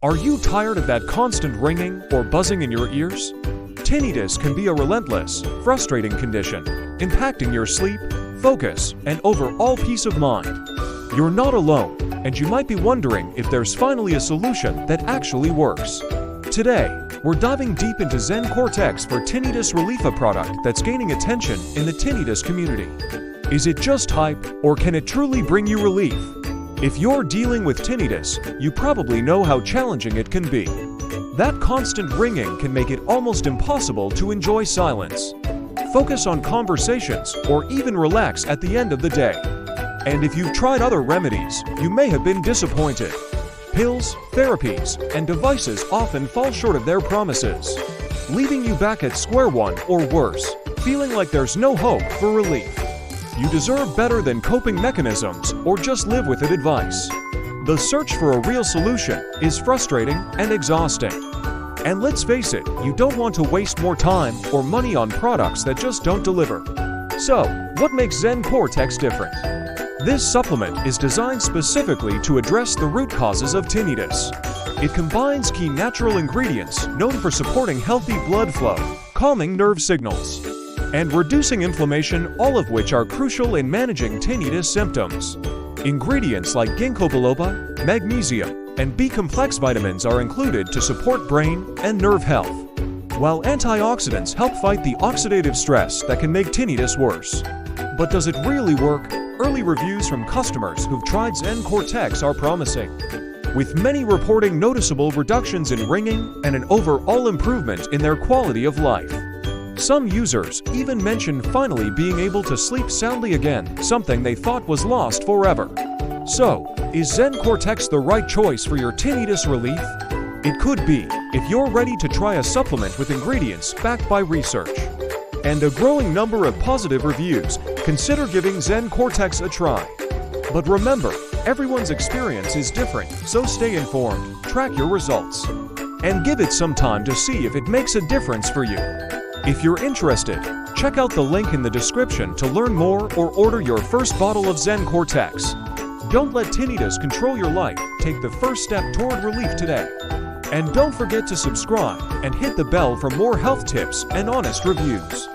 Are you tired of that constant ringing or buzzing in your ears? Tinnitus can be a relentless, frustrating condition, impacting your sleep, focus, and overall peace of mind. You're not alone, and you might be wondering if there's finally a solution that actually works. Today, we're diving deep into Zen Cortex for tinnitus relief, a product that's gaining attention in the tinnitus community. Is it just hype, or can it truly bring you relief? If you're dealing with tinnitus, you probably know how challenging it can be. That constant ringing can make it almost impossible to enjoy silence, focus on conversations, or even relax at the end of the day. And if you've tried other remedies, you may have been disappointed. Pills, therapies, and devices often fall short of their promises, leaving you back at square one or worse, feeling like there's no hope for relief. You deserve better than coping mechanisms or just live with it advice. The search for a real solution is frustrating and exhausting. And let's face it, you don't want to waste more time or money on products that just don't deliver. So, what makes Zen Cortex different? This supplement is designed specifically to address the root causes of tinnitus. It combines key natural ingredients known for supporting healthy blood flow, calming nerve signals, and reducing inflammation, all of which are crucial in managing tinnitus symptoms. Ingredients like ginkgo biloba, magnesium, and B-complex vitamins are included to support brain and nerve health, while antioxidants help fight the oxidative stress that can make tinnitus worse. But does it really work? Early reviews from customers who've tried Zen Cortex are promising, with many reporting noticeable reductions in ringing and an overall improvement in their quality of life. Some users even mention finally being able to sleep soundly again, something they thought was lost forever. So, is Zen Cortex the right choice for your tinnitus relief? It could be, if you're ready to try a supplement with ingredients backed by research and a growing number of positive reviews. Consider giving Zen Cortex a try. But remember, everyone's experience is different, so stay informed, track your results, and give it some time to see if it makes a difference for you. If you're interested, check out the link in the description to learn more or order your first bottle of Zen Cortex. Don't let tinnitus control your life. Take the first step toward relief today. And don't forget to subscribe and hit the bell for more health tips and honest reviews.